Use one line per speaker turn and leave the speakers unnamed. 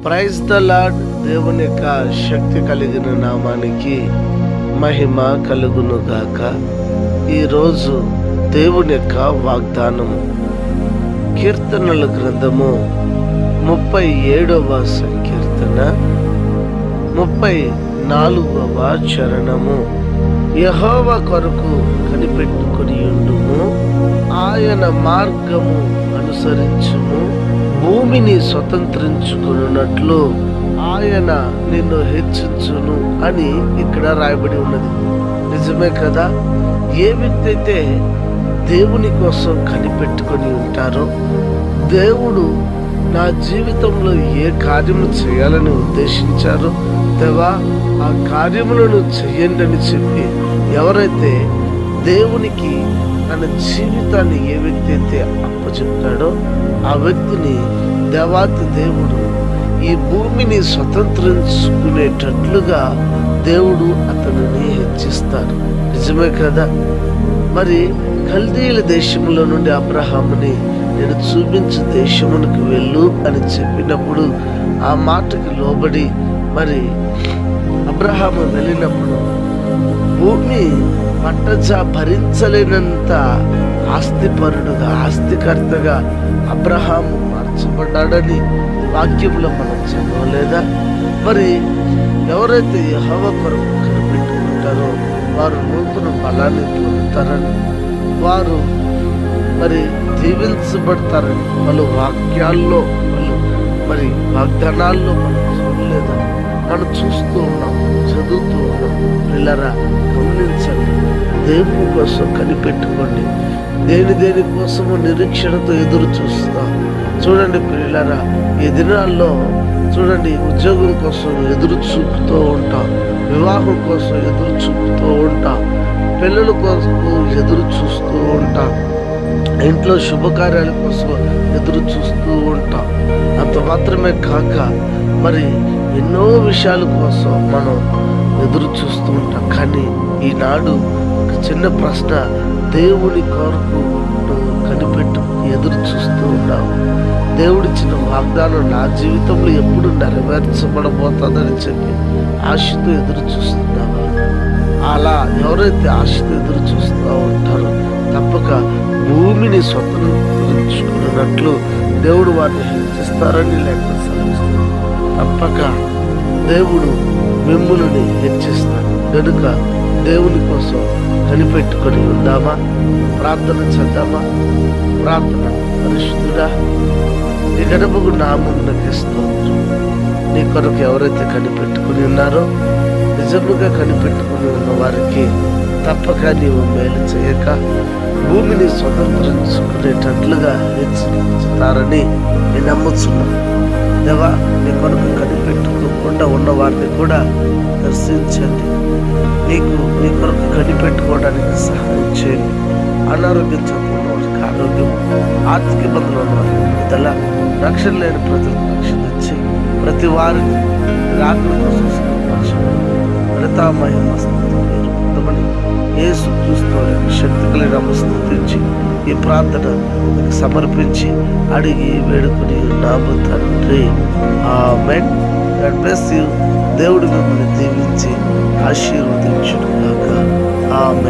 Praise the lord. దేవుని యొక్క శక్తి కలిగిన నామానికి మహిమ కలుగును గాక. ఈరోజు దేవుని యొక్క వాగ్దానము కీర్తనల గ్రంథము 37వ సంకీర్తన 34వ చరణము. యెహోవా కొరకు కనిపెట్టుకొని ఉండుము, ఆయన మార్గము అనుసరించుము, భూమిని స్వతంత్రించుకున్నట్లు ఆయన నిన్ను హెచ్చించును అని ఇక్కడ రాయబడి ఉన్నది. నిజమే కదా? ఏ వ్యక్తి అయితే దేవుని కోసం కనిపెట్టుకొని ఉంటారో, దేవుడు నా జీవితంలో ఏ కార్యము చేయాలని ఉద్దేశించారో, దేవా ఆ కార్యములను చెయ్యండి అని చెప్పి ఎవరైతే దేవునికి తన జీవితాన్ని ఏ వ్యక్తి అయితే అప్పచెప్తాడో ఆ వ్యక్తిని దేవాతి దేవుడు ఈ భూమిని స్వతంత్రించుకునేటట్లుగా దేవుడు అతనిని హెచ్చిస్తాడు. నిజమే కదా? మరి కల్దీయుల దేశంలో నుండి అబ్రహాముని నేను చూపించు దేశమునకు వెళ్ళు అని చెప్పినప్పుడు ఆ మాటకి లోబడి మరి అబ్రహాము వెళ్ళినప్పుడు భూమి భరించలేనంత ఆస్తిపరుడుగా, ఆస్తికర్తగా అబ్రహాము మార్చబడ్డాడని వాక్యంలో మనం చదవలేదా? మరి ఎవరైతే యెహోవా కొరకు కనిపెట్టుకుంటారో వారు నూతన బలాన్ని పొందుతారని, వారు మరి దీవించబడతారని వాళ్ళు వాక్యాల్లో మరి వాగ్దానాల్లో మనం చూడలేదా? మనం చూస్తూ ఉన్నాం, చదువుతూ ఉన్నాం. పిల్లరా, గమనించండి, దేవుని కోసం కనిపెట్టుకోండి. దేని కోసము నిరీక్షణతో ఎదురు చూస్తాం. చూడండి పిల్లరా, ఈ దినాల్లో చూడండి, ఉద్యోగం కోసం ఎదురు చూపుతూ ఉంటాం, వివాహం కోసం ఎదురు చూపుతూ ఉంటాం, పిల్లల కోసం ఎదురు చూస్తూ ఉంటాం, ఇంట్లో శుభకార్యాల కోసం ఎదురు చూస్తూ ఉంటాం. అంత మాత్రమే కాక మరి ఎన్నో విషయాల కోసం మనం ఎదురు చూస్తూ ఉంటాం. కానీ ఈనాడు ఒక చిన్న ప్రశ్న, దేవుని కొరకు కనిపెట్టు ఎదురు చూస్తూ ఉన్నావు. దేవుడిచ్చిన వాగ్దానం నా జీవితంలో ఎప్పుడు నెరవేర్చబడబోతుందని చెప్పి ఆశతో ఎదురు చూస్తున్నావా? అలా ఎవరైతే ఆశతో ఎదురు చూస్తూ ఉంటారో తప్పక భూమిని స్వతంత్రించుకున్నట్లు దేవుడు వారిని హెచ్చిస్తారని లేఖనం సెలవిస్తుంది. తప్పక దేవుడు మిమ్ములని హెచ్చిస్తాడు. కనుక దేవుని కోసం కనిపెట్టుకొని ఉందామా? ప్రార్థన చేద్దామా? ప్రార్థన. పరిశుద్ధుడా, నీ గణపకు నామమునకు స్తోత్రం. నీ కొరకు ఎవరైతే కనిపెట్టుకుని ఉన్నారో, నిజముగా కనిపెట్టుకుని ఉన్న వారికి తప్పక నీవు మేలు చేయక భూమిని స్వతంత్రించుకునేటట్లుగా హెచ్చిస్తారని నేను నమ్ముతున్నాను. దేవా, నీ కొరకు కనిపెట్టుకోకుండా ఉన్న వారిని కూడా దర్శించండి. నీ కొరకు కనిపెట్టుకోవడానికి సహాయం చేయండి. అనారోగ్యం వారికి ఆరోగ్యం, ఆర్థిక ఇబ్బందులు ఉన్న వారికి విడుదల, రక్షణ లేని ప్రజలకు రక్షణ ఇచ్చి ప్రతి వారిని రాకడ కోసం మహిమ స్తుతులు పొందమని యేసు క్రీస్తు శక్తి కలిగిన స్తుతించి ఈ ప్రార్థన సమర్పించి అడిగి వేడుకుని ఉన్నాము తండ్రి. ఆమేన్. God bless you. దేవుడు మిమ్మల్ని దీవించి ఆశీర్వదించును గాక. ఆమేన్.